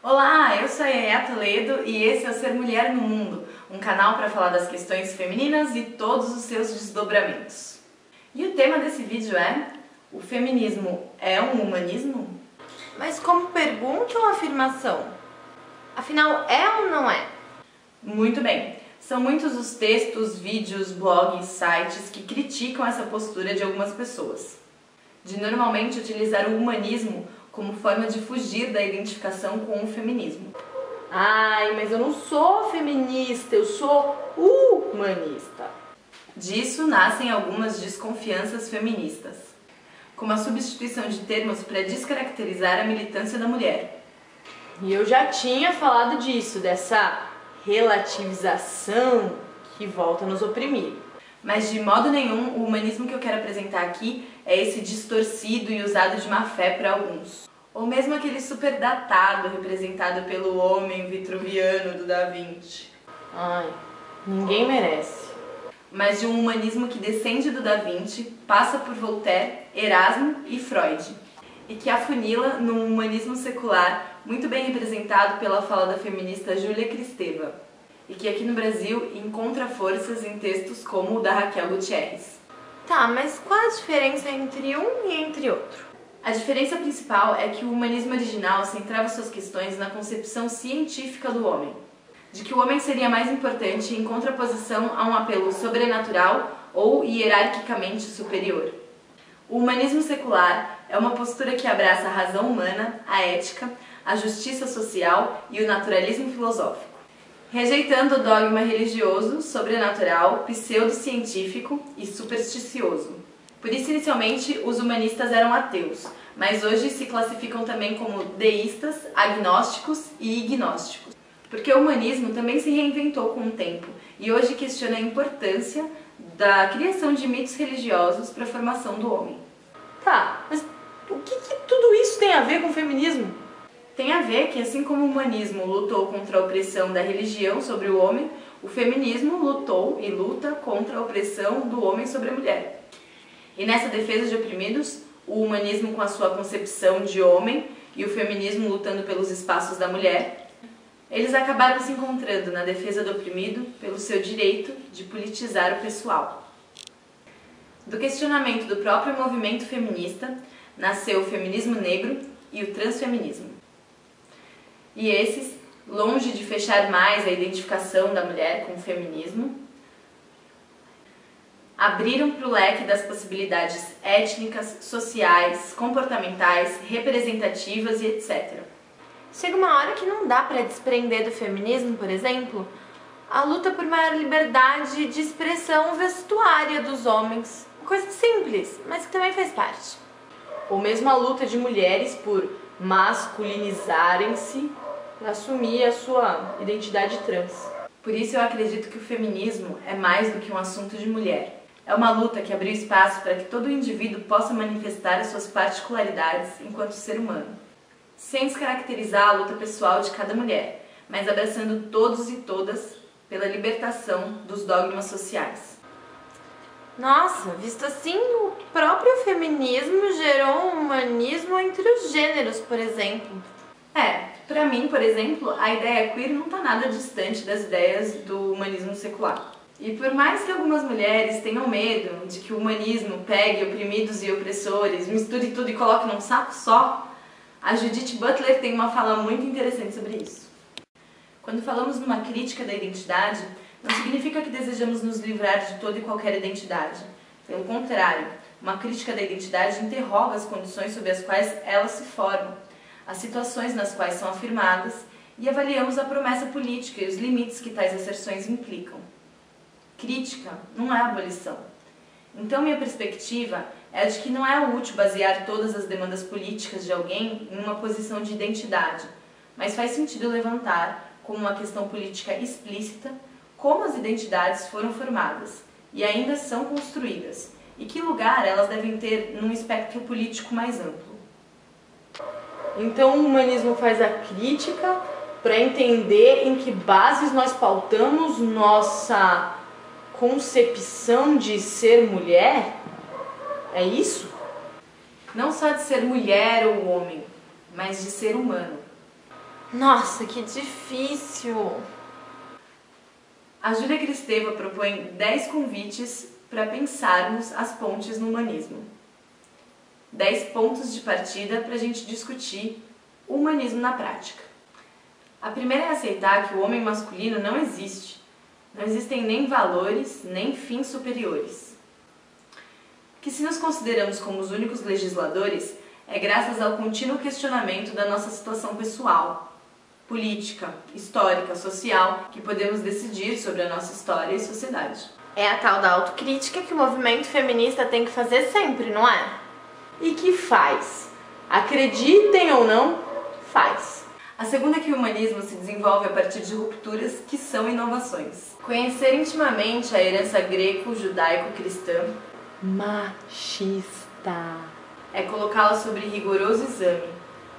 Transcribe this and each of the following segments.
Olá, eu sou a Yaya Toledo e esse é o Ser Mulher no Mundo, um canal para falar das questões femininas e todos os seus desdobramentos. E o tema desse vídeo é: o feminismo é um humanismo? Mas como pergunta ou afirmação? Afinal, é ou não é? Muito bem, são muitos os textos, vídeos, blogs, sites que criticam essa postura de algumas pessoas, de normalmente utilizar o humanismo como forma de fugir da identificação com o feminismo. Ai, mas eu não sou feminista, eu sou humanista. Disso nascem algumas desconfianças feministas, como a substituição de termos para descaracterizar a militância da mulher. E eu já tinha falado disso, dessa relativização que volta a nos oprimir. Mas de modo nenhum o humanismo que eu quero apresentar aqui é esse distorcido e usado de má fé para alguns. Ou mesmo aquele superdatado representado pelo homem vitruviano do Da Vinci. Ai, ninguém merece. Mas de um humanismo que descende do Da Vinci, passa por Voltaire, Erasmo e Freud. E que afunila num humanismo secular muito bem representado pela fala da feminista Júlia Kristeva. E que aqui no Brasil encontra forças em textos como o da Raquel Gutierrez. Tá, mas qual a diferença entre um e entre outro? A diferença principal é que o humanismo original centrava suas questões na concepção científica do homem, de que o homem seria mais importante em contraposição a um apelo sobrenatural ou hierarquicamente superior. O humanismo secular é uma postura que abraça a razão humana, a ética, a justiça social e o naturalismo filosófico, rejeitando o dogma religioso, sobrenatural, pseudocientífico e supersticioso. Por isso, inicialmente, os humanistas eram ateus, mas hoje se classificam também como deístas, agnósticos e ignósticos. Porque o humanismo também se reinventou com o tempo e hoje questiona a importância da criação de mitos religiosos para a formação do homem. Tá, mas o que tudo isso tem a ver com o feminismo? Tem a ver que, assim como o humanismo lutou contra a opressão da religião sobre o homem, o feminismo lutou e luta contra a opressão do homem sobre a mulher. E nessa defesa de oprimidos, o humanismo com a sua concepção de homem e o feminismo lutando pelos espaços da mulher, eles acabaram se encontrando na defesa do oprimido pelo seu direito de politizar o pessoal. Do questionamento do próprio movimento feminista, nasceu o feminismo negro e o transfeminismo. E esses, longe de fechar mais a identificação da mulher com o feminismo, abriram para o leque das possibilidades étnicas, sociais, comportamentais, representativas e etc. Chega uma hora que não dá para desprender do feminismo, por exemplo, a luta por maior liberdade de expressão vestuária dos homens. Coisa simples, mas que também faz parte. Ou mesmo a luta de mulheres por masculinizarem-se para assumir a sua identidade trans. Por isso eu acredito que o feminismo é mais do que um assunto de mulher. É uma luta que abriu espaço para que todo indivíduo possa manifestar as suas particularidades enquanto ser humano, sem descaracterizar a luta pessoal de cada mulher, mas abraçando todos e todas pela libertação dos dogmas sociais. Nossa, visto assim, o próprio feminismo gerou um humanismo entre os gêneros, por exemplo. Para mim, por exemplo, a ideia queer não está nada distante das ideias do humanismo secular. E por mais que algumas mulheres tenham medo de que o humanismo pegue oprimidos e opressores, misture tudo e coloque num saco só, a Judith Butler tem uma fala muito interessante sobre isso. Quando falamos numa crítica da identidade, não significa que desejamos nos livrar de toda e qualquer identidade. Pelo contrário, uma crítica da identidade interroga as condições sob as quais elas se formam, as situações nas quais são afirmadas e avaliamos a promessa política e os limites que tais asserções implicam. Crítica não é abolição. Então minha perspectiva é a de que não é útil basear todas as demandas políticas de alguém em uma posição de identidade, mas faz sentido levantar, como uma questão política explícita, como as identidades foram formadas e ainda são construídas, e que lugar elas devem ter num espectro político mais amplo. Então o humanismo faz a crítica para entender em que bases nós pautamos nossa concepção de ser mulher? É isso? Não só de ser mulher ou homem, mas de ser humano. Nossa, que difícil! A Júlia Kristeva propõe 10 convites para pensarmos as pontes no humanismo. 10 pontos de partida para a gente discutir o humanismo na prática. A primeira é aceitar que o homem masculino não existe. Não existem nem valores, nem fins superiores. Que se nos consideramos como os únicos legisladores, é graças ao contínuo questionamento da nossa situação pessoal, política, histórica, social, que podemos decidir sobre a nossa história e sociedade. É a tal da autocrítica que o movimento feminista tem que fazer sempre, não é? E que faz. Acreditem ou não, faz. A segunda é que o humanismo se desenvolve a partir de rupturas que são inovações. Conhecer intimamente a herança greco-judaico-cristã, machista, é colocá-la sob rigoroso exame,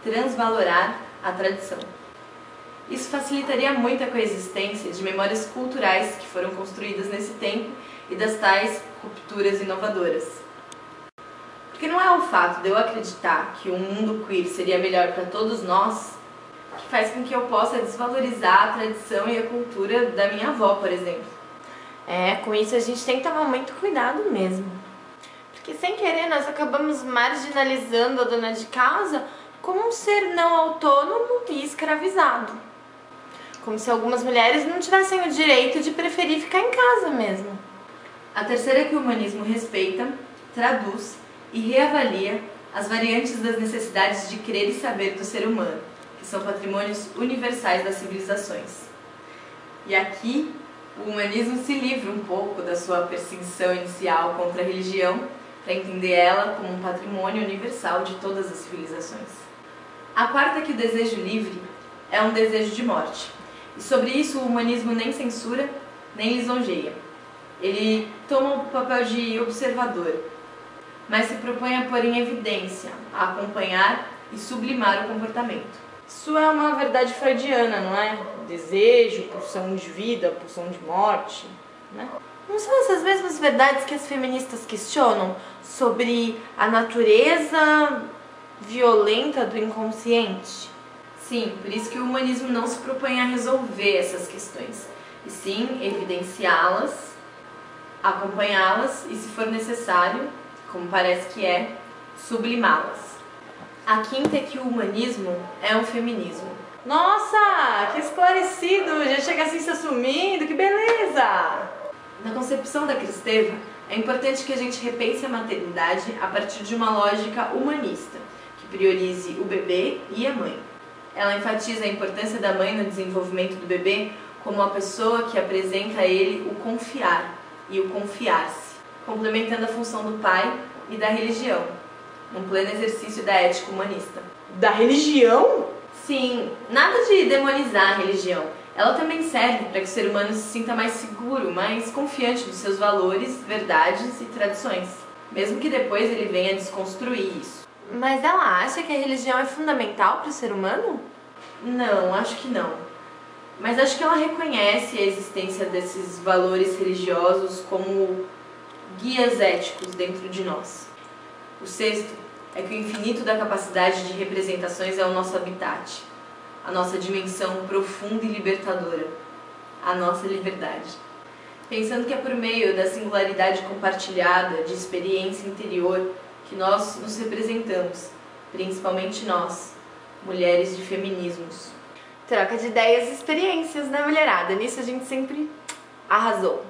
transvalorar a tradição. Isso facilitaria muito a coexistência de memórias culturais que foram construídas nesse tempo e das tais rupturas inovadoras. Porque não é o fato de eu acreditar que um mundo queer seria melhor para todos nós que faz com que eu possa desvalorizar a tradição e a cultura da minha avó, por exemplo. Com isso a gente tem que tomar muito cuidado mesmo. Porque sem querer nós acabamos marginalizando a dona de casa como um ser não autônomo e escravizado. Como se algumas mulheres não tivessem o direito de preferir ficar em casa mesmo. A terceira é que o humanismo respeita, traduz e reavalia as variantes das necessidades de crer e saber do ser humano, que são patrimônios universais das civilizações. E aqui, o humanismo se livra um pouco da sua perseguição inicial contra a religião, para entender ela como um patrimônio universal de todas as civilizações. A quarta é que o desejo livre é um desejo de morte. E sobre isso o humanismo nem censura, nem lisonjeia. Ele toma o papel de observador, mas se propõe a pôr em evidência, a acompanhar e sublimar o comportamento. Isso é uma verdade freudiana, não é? Desejo, pulsão de vida, pulsão de morte, né? Não são essas mesmas verdades que as feministas questionam sobre a natureza violenta do inconsciente? Sim, por isso que o humanismo não se propõe a resolver essas questões, e sim evidenciá-las, acompanhá-las e, se for necessário, como parece que é, sublimá-las. A quinta é que o humanismo é um feminismo. Nossa, que esclarecido! Já chega assim se assumindo, que beleza! Na concepção da Kristeva, é importante que a gente repense a maternidade a partir de uma lógica humanista, que priorize o bebê e a mãe. Ela enfatiza a importância da mãe no desenvolvimento do bebê como a pessoa que apresenta a ele o confiar e o confiar-se, complementando a função do pai e da religião, num pleno exercício da ética humanista. Da religião? Sim, nada de demonizar a religião. Ela também serve para que o ser humano se sinta mais seguro, mais confiante dos seus valores, verdades e tradições, mesmo que depois ele venha desconstruir isso. Mas ela acha que a religião é fundamental para o ser humano? Não, acho que não. Mas acho que ela reconhece a existência desses valores religiosos como guias éticos dentro de nós. O sexto é que o infinito da capacidade de representações é o nosso habitat, a nossa dimensão profunda e libertadora, a nossa liberdade. Pensando que é por meio da singularidade compartilhada de experiência interior que nós nos representamos, principalmente nós, mulheres de feminismos. Troca de ideias e experiências, né, mulherada? Nisso a gente sempre arrasou.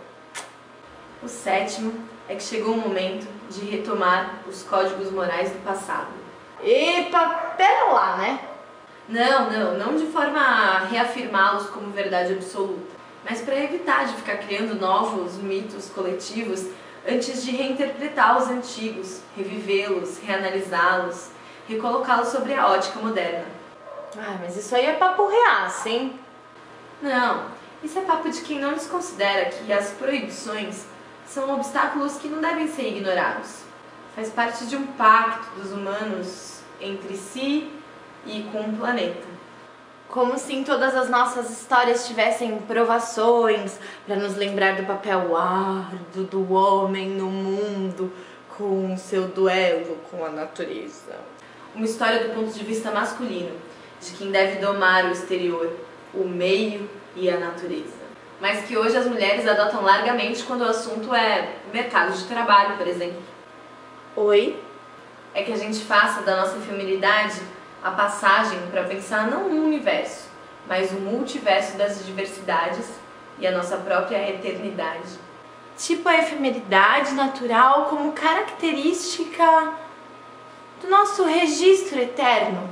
O sétimo é que chegou o momento de retomar os códigos morais do passado. Epa, pera lá, né? Não de forma a reafirmá-los como verdade absoluta, mas para evitar de ficar criando novos mitos coletivos antes de reinterpretar os antigos, revivê-los, reanalisá-los, recolocá-los sobre a ótica moderna. Mas isso aí é papo reaço, hein? Não, isso é papo de quem não desconsidera que as proibições são obstáculos que não devem ser ignorados. Faz parte de um pacto dos humanos entre si e com o planeta. Como se em todas as nossas histórias tivessem provações para nos lembrar do papel árduo do homem no mundo com seu duelo com a natureza. Uma história do ponto de vista masculino, de quem deve domar o exterior, o meio e a natureza. Mas que hoje as mulheres adotam largamente quando o assunto é mercado de trabalho, por exemplo. Oi? É que a gente faça da nossa feminilidade a passagem para pensar não um universo, mas o multiverso das diversidades e a nossa própria eternidade. Tipo a efemeridade natural como característica do nosso registro eterno,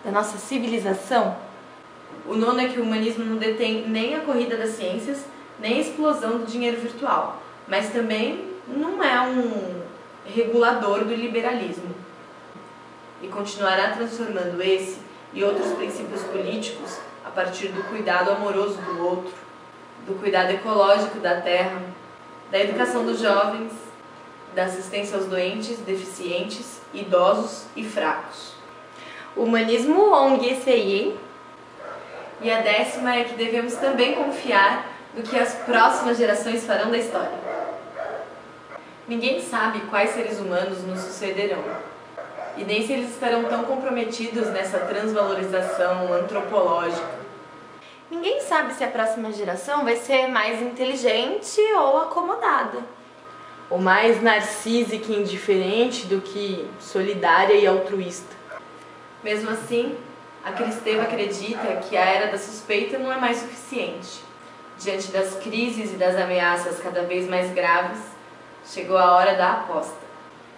da nossa civilização. O nono é que o humanismo não detém nem a corrida das ciências, nem a explosão do dinheiro virtual, mas também não é um regulador do liberalismo. E continuará transformando esse e outros princípios políticos a partir do cuidado amoroso do outro, do cuidado ecológico da terra, da educação dos jovens, da assistência aos doentes, deficientes, idosos e fracos. Humanismo ONG esse aí, hein? E a 10ª é que devemos também confiar no que as próximas gerações farão da história. Ninguém sabe quais seres humanos nos sucederão, e nem se eles estarão tão comprometidos nessa transvalorização antropológica. Ninguém sabe se a próxima geração vai ser mais inteligente ou acomodada. Ou mais narcísica e indiferente do que solidária e altruísta. Mesmo assim, a Cristeva acredita que a era da suspeita não é mais suficiente. Diante das crises e das ameaças cada vez mais graves, chegou a hora da aposta.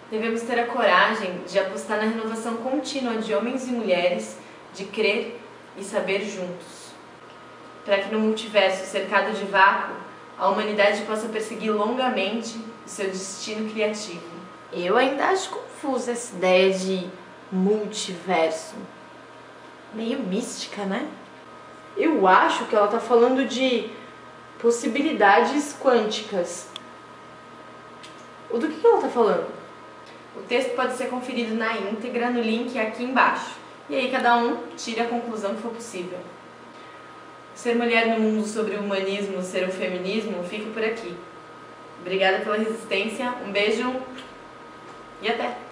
Devemos ter a coragem de apostar na renovação contínua de homens e mulheres, de crer e saber juntos. Para que no multiverso cercado de vácuo, a humanidade possa perseguir longamente o seu destino criativo. Eu ainda acho confusa essa ideia de multiverso. Meio mística, né? Eu acho que ela está falando de possibilidades quânticas. Do que ela está falando? O texto pode ser conferido na íntegra no link aqui embaixo. E aí cada um tira a conclusão que for possível. Ser Mulher no Mundo sobre o Humanismo, Ser o Feminismo, fica por aqui. Obrigada pela resistência, um beijo e até!